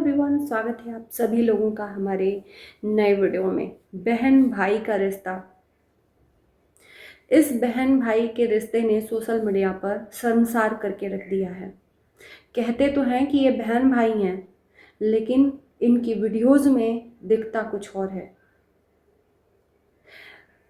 Everyone, स्वागत है आप सभी लोगों का हमारे नए वीडियो में। बहन भाई का रिश्ता। इस बहन भाई के रिश्ते ने सोशल मीडिया पर संसार करके रख दिया है। कहते तो हैं कि ये बहन भाई हैं, लेकिन इनकी वीडियोस में दिखता कुछ और है।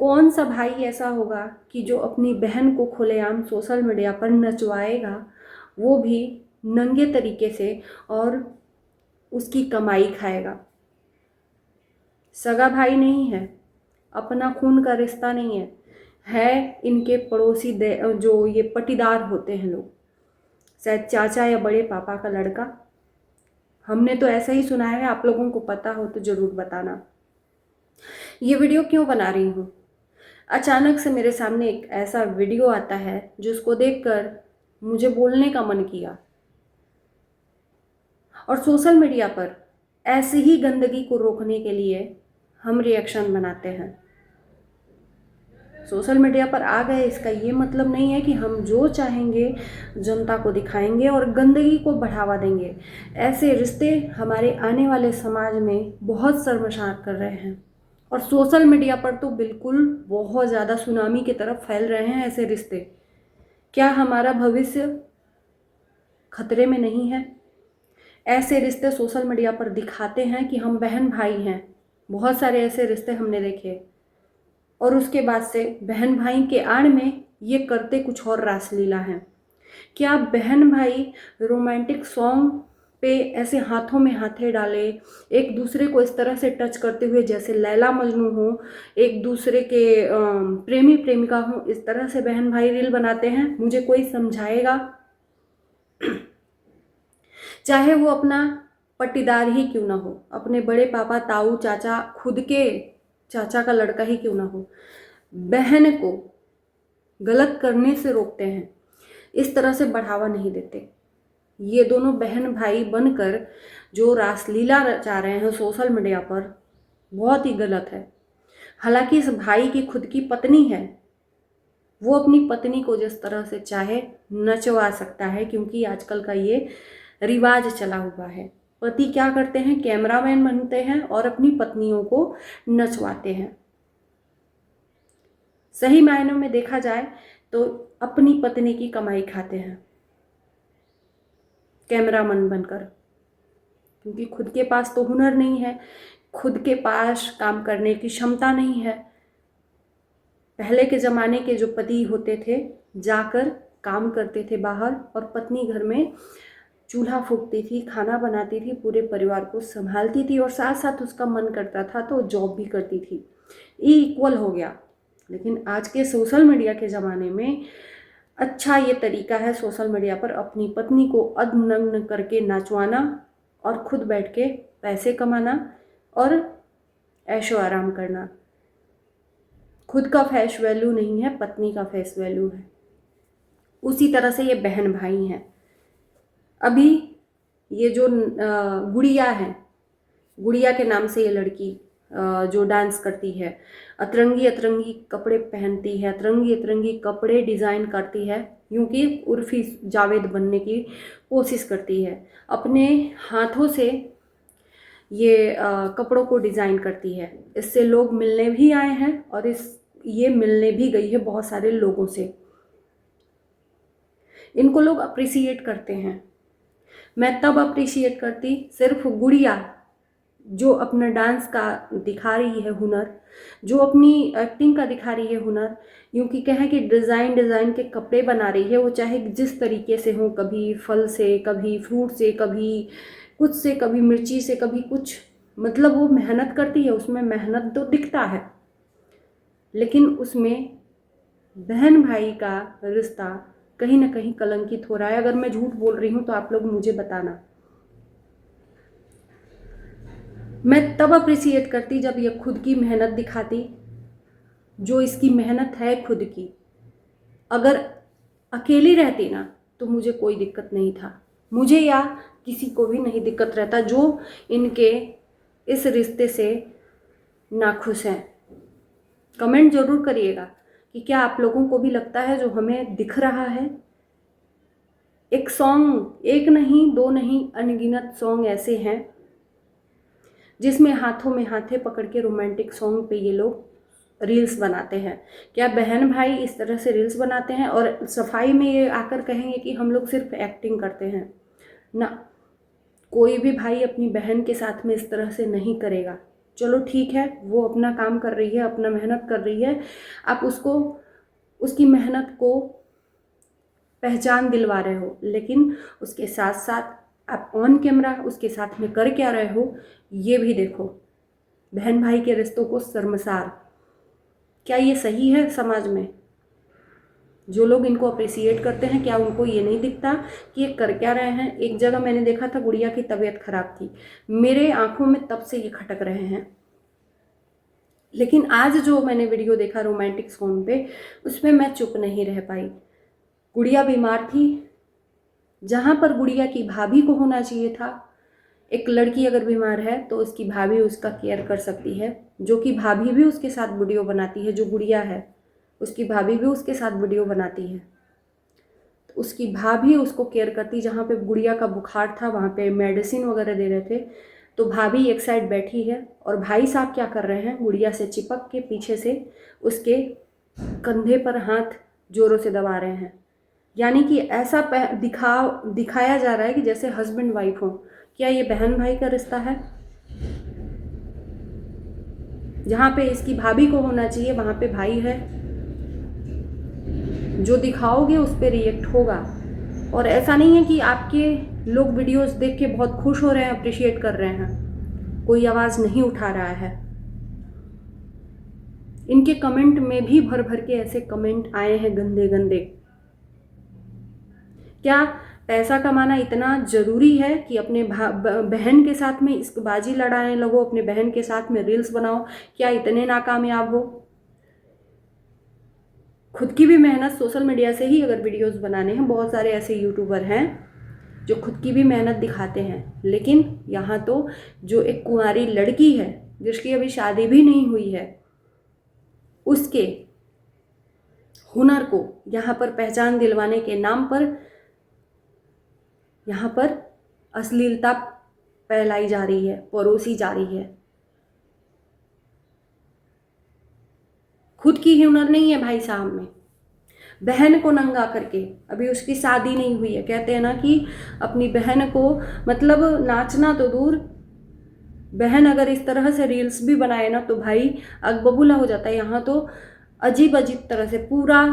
कौन सा भाई ऐसा होगा कि जो अपनी बहन को खुलेआम सोशल मीडिया पर नचवाएगा, वो भी नंगे तरीके से, और उसकी कमाई खाएगा। सगा भाई नहीं है, अपना खून का रिश्ता नहीं है इनके पड़ोसी जो ये पटीदार होते हैं लोग, शायद चाचा या बड़े पापा का लड़का। हमने तो ऐसा ही सुना है, आप लोगों को पता हो तो ज़रूर बताना। ये वीडियो क्यों बना रही हूँ? अचानक से मेरे सामने एक ऐसा वीडियो आता है जिसको देखकर मुझे बोलने का मन किया। और सोशल मीडिया पर ऐसी ही गंदगी को रोकने के लिए हम रिएक्शन बनाते हैं। सोशल मीडिया पर आ गए, इसका ये मतलब नहीं है कि हम जो चाहेंगे जनता को दिखाएंगे और गंदगी को बढ़ावा देंगे। ऐसे रिश्ते हमारे आने वाले समाज में बहुत शर्मसार कर रहे हैं, और सोशल मीडिया पर तो बिल्कुल बहुत ज़्यादा सुनामी की तरफ फैल रहे हैं ऐसे रिश्ते। क्या हमारा भविष्य खतरे में नहीं है? ऐसे रिश्ते सोशल मीडिया पर दिखाते हैं कि हम बहन भाई हैं। बहुत सारे ऐसे रिश्ते हमने देखे, और उसके बाद से बहन भाई के आड़ में ये करते कुछ और रासलीला हैं। क्या बहन भाई रोमांटिक सॉन्ग पे ऐसे हाथों में हाथे डाले, एक दूसरे को इस तरह से टच करते हुए जैसे लैला मजनू हो, एक दूसरे के प्रेमी प्रेमिका हो, इस तरह से बहन भाई रील बनाते हैं? मुझे कोई समझाएगा? चाहे वो अपना पट्टीदार ही क्यों ना हो, अपने बड़े पापा, ताऊ, चाचा, खुद के चाचा का लड़का ही क्यों ना हो, बहन को गलत करने से रोकते हैं, इस तरह से बढ़ावा नहीं देते। ये दोनों बहन भाई बनकर जो रासलीला रचा रहे हैं सोशल मीडिया पर, बहुत ही गलत है। हालांकि इस भाई की खुद की पत्नी है, वो अपनी पत्नी को जिस तरह से चाहे नचवा सकता है, क्योंकि आजकल का ये रिवाज चला हुआ है। पति क्या करते हैं? कैमरामैन बनते हैं और अपनी पत्नियों को नचवाते हैं। सही मायनों में देखा जाए तो अपनी पत्नी की कमाई खाते हैं कैमरामैन बनकर, क्योंकि खुद के पास तो हुनर नहीं है, खुद के पास काम करने की क्षमता नहीं है। पहले के ज़माने के जो पति होते थे, जाकर काम करते थे बाहर, और पत्नी घर में चूल्हा फूंकती थी, खाना बनाती थी, पूरे परिवार को संभालती थी, और साथ साथ उसका मन करता था तो जॉब भी करती थी। ये इक्वल हो गया। लेकिन आज के सोशल मीडिया के ज़माने में अच्छा ये तरीका है सोशल मीडिया पर अपनी पत्नी को अधनग्न करके नाचवाना, और खुद बैठ के पैसे कमाना और ऐशो आराम करना। खुद का फेस वैल्यू नहीं है, पत्नी का फेस वैल्यू है। उसी तरह से ये बहन भाई हैं। अभी ये जो गुड़िया है, गुड़िया के नाम से ये लड़की जो डांस करती है, अतरंगी अतरंगी कपड़े पहनती है, अतरंगी अतरंगी कपड़े डिज़ाइन करती है, यूँ कि उर्फी जावेद बनने की कोशिश करती है। अपने हाथों से ये कपड़ों को डिज़ाइन करती है। इससे लोग मिलने भी आए हैं, और ये मिलने भी गई है बहुत सारे लोगों से। इनको लोग अप्रिसिएट करते हैं। मैं तब अप्रिशिएट करती सिर्फ गुड़िया जो अपना डांस का दिखा रही है हुनर, जो अपनी एक्टिंग का दिखा रही है हुनर, यूँ कि कहें कि डिज़ाइन के कपड़े बना रही है। वो चाहे जिस तरीके से हो, कभी फल से, कभी फ्रूट से, कभी कुछ से, कभी मिर्ची से, कभी कुछ, मतलब वो मेहनत करती है, उसमें मेहनत तो दिखता है। लेकिन उसमें बहन भाई का रिश्ता कहीं ना कहीं कलंकित हो रहा है। अगर मैं झूठ बोल रही हूँ तो आप लोग मुझे बताना। मैं तब अप्रिसिएट करती जब ये खुद की मेहनत दिखाती, जो इसकी मेहनत है खुद की। अगर अकेली रहती ना तो मुझे कोई दिक्कत नहीं था, मुझे या किसी को भी नहीं दिक्कत रहता जो इनके इस रिश्ते से नाखुश हैं। कमेंट ज़रूर करिएगा कि क्या आप लोगों को भी लगता है जो हमें दिख रहा है। एक सॉन्ग, एक नहीं, दो नहीं, अनगिनत सॉन्ग ऐसे हैं जिसमें हाथों में हाथे पकड़ के रोमांटिक सॉन्ग पे ये लोग रील्स बनाते हैं। क्या बहन भाई इस तरह से रील्स बनाते हैं और सफाई में ये आकर कहेंगे कि हम लोग सिर्फ एक्टिंग करते हैं? ना, कोई भी भाई अपनी बहन के साथ में इस तरह से नहीं करेगा। चलो ठीक है, वो अपना काम कर रही है, अपना मेहनत कर रही है, आप उसको उसकी मेहनत को पहचान दिलवा रहे हो, लेकिन उसके साथ साथ आप ऑन कैमरा उसके साथ में कर क्या रहे हो ये भी देखो। बहन भाई के रिश्तों को शर्मसार, क्या ये सही है समाज में? जो लोग इनको अप्रिसिएट करते हैं, क्या उनको ये नहीं दिखता कि ये कर क्या रहे हैं? एक जगह मैंने देखा था, गुड़िया की तबीयत खराब थी, मेरे आंखों में तब से ये खटक रहे हैं। लेकिन आज जो मैंने वीडियो देखा रोमांटिक सॉन्ग पे, उसमें मैं चुप नहीं रह पाई। गुड़िया बीमार थी, जहाँ पर गुड़िया की भाभी को होना चाहिए था। एक लड़की अगर बीमार है तो उसकी भाभी उसका केयर कर सकती है, जो कि भाभी भी उसके साथ वीडियो बनाती है। जो गुड़िया है उसकी भाभी भी उसके साथ वीडियो बनाती है, तो उसकी भाभी उसको केयर करती। जहाँ पे गुड़िया का बुखार था वहाँ पे मेडिसिन वगैरह दे रहे थे, तो भाभी एक साइड बैठी है और भाई साहब क्या कर रहे हैं, गुड़िया से चिपक के पीछे से उसके कंधे पर हाथ जोरों से दबा रहे हैं। यानी कि ऐसा दिखाया जा रहा है कि जैसे हस्बैंड वाइफ हो। क्या ये बहन भाई का रिश्ता है? जहाँ पे इसकी भाभी को होना चाहिए वहाँ पे भाई है। जो दिखाओगे उस पर रिएक्ट होगा। और ऐसा नहीं है कि आपके लोग वीडियोस देख के बहुत खुश हो रहे हैं, अप्रिशिएट कर रहे हैं, कोई आवाज़ नहीं उठा रहा है। इनके कमेंट में भी भर भर के ऐसे कमेंट आए हैं गंदे गंदे। क्या पैसा कमाना इतना ज़रूरी है कि अपने बहन के साथ में इश्कबाजी लड़ाने लगो, अपने बहन के साथ में रील्स बनाओ? क्या इतने नाकामयाब हो? खुद की भी मेहनत, सोशल मीडिया से ही अगर वीडियोस बनाने हैं, बहुत सारे ऐसे यूट्यूबर हैं जो खुद की भी मेहनत दिखाते हैं। लेकिन यहाँ तो जो एक कुंवारी लड़की है जिसकी अभी शादी भी नहीं हुई है, उसके हुनर को यहाँ पर पहचान दिलवाने के नाम पर यहाँ पर अश्लीलता फैलाई जा रही है, परोसी जा रही है। खुद की हुनर नहीं है भाई साहब में। बहन को नंगा करके, अभी उसकी शादी नहीं हुई है, कहते हैं ना कि अपनी बहन को, मतलब नाचना तो दूर, बहन अगर इस तरह से रील्स भी बनाए ना तो भाई अग बबूला हो जाता है। यहाँ तो अजीब अजीब तरह से पूरा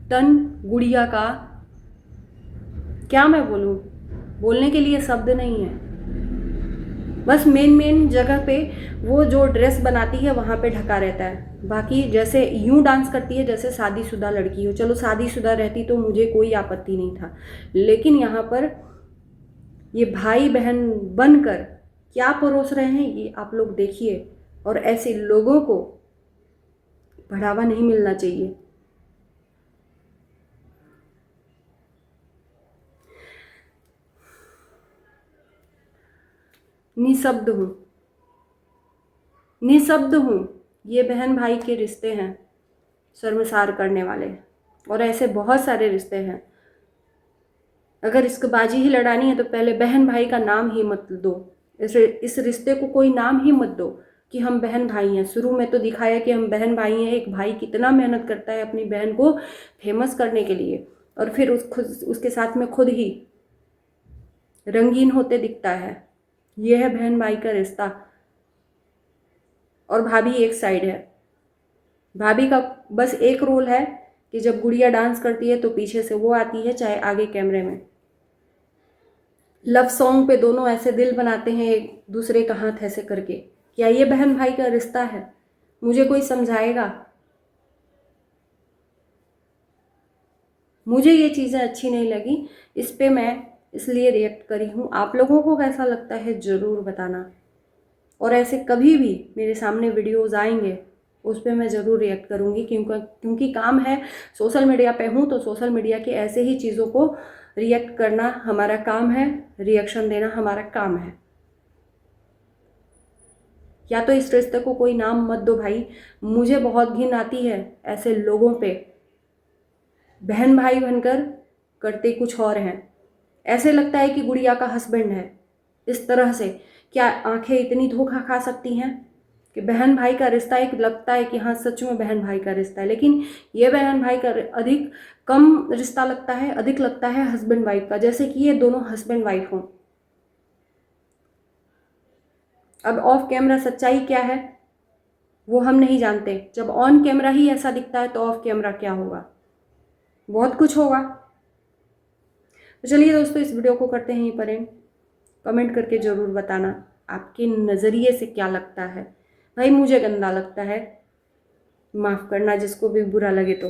तन गुड़िया का, क्या मैं बोलूँ, बोलने के लिए शब्द नहीं है। बस मेन जगह पे वो जो ड्रेस बनाती है वहाँ पे ढका रहता है, बाकी जैसे यूं डांस करती है जैसे शादीशुदा लड़की हो। चलो शादीशुदा रहती तो मुझे कोई आपत्ति नहीं था, लेकिन यहाँ पर ये भाई बहन बनकर क्या परोस रहे हैं ये आप लोग देखिए। और ऐसे लोगों को बढ़ावा नहीं मिलना चाहिए। निशब्द हूँ, निशब्द हूँ। ये बहन भाई के रिश्ते हैं शर्मसार करने वाले, और ऐसे बहुत सारे रिश्ते हैं। अगर इश्कबाजी ही लड़ानी है तो पहले बहन भाई का नाम ही मत दो, इस रिश्ते को कोई नाम ही मत दो कि हम बहन भाई हैं। शुरू में तो दिखाया कि हम बहन भाई हैं, एक भाई कितना मेहनत करता है अपनी बहन को फेमस करने के लिए, और फिर उसके साथ में खुद ही रंगीन होते दिखता है। ये है बहन भाई का रिश्ता। और भाभी एक साइड है, भाभी का बस एक रोल है कि जब गुड़िया डांस करती है तो पीछे से वो आती है, चाहे आगे कैमरे में। लव सॉन्ग पे दोनों ऐसे दिल बनाते हैं एक दूसरे का हाथ ऐसे करके। क्या ये बहन भाई का रिश्ता है? मुझे कोई समझाएगा? मुझे ये चीज़ें अच्छी नहीं लगी, इस पे मैं इसलिए रिएक्ट करी हूँ। आप लोगों को कैसा लगता है ज़रूर बताना। और ऐसे कभी भी मेरे सामने वीडियोज़ आएंगे उस पर मैं ज़रूर रिएक्ट करूँगी, क्योंकि काम है, सोशल मीडिया पे हूँ तो सोशल मीडिया के ऐसे ही चीज़ों को रिएक्ट करना हमारा काम है, रिएक्शन देना हमारा काम है। या तो इस रिश्ते को कोई नाम मत दो भाई। मुझे बहुत घिन आती है ऐसे लोगों पे, बहन भाई बनकर करते कुछ और हैं। ऐसे लगता है कि गुड़िया का हस्बैंड है, इस तरह से क्या आंखें इतनी धोखा खा सकती हैं कि बहन भाई का रिश्ता एक लगता है कि हाँ सच में बहन भाई का रिश्ता है, लेकिन ये बहन भाई का अधिक कम रिश्ता लगता है, अधिक लगता है हस्बैंड वाइफ का, जैसे कि ये दोनों हस्बैंड वाइफ हों। अब ऑफ कैमरा सच्चाई क्या है वो हम नहीं जानते, जब ऑन कैमरा ही ऐसा दिखता है तो ऑफ कैमरा क्या होगा, बहुत कुछ होगा। तो चलिए दोस्तों, इस वीडियो को करते हैं यहीं पर एंड। कमेंट करके ज़रूर बताना आपके नज़रिए से क्या लगता है। भाई मुझे गंदा लगता है, माफ़ करना जिसको भी बुरा लगे तो।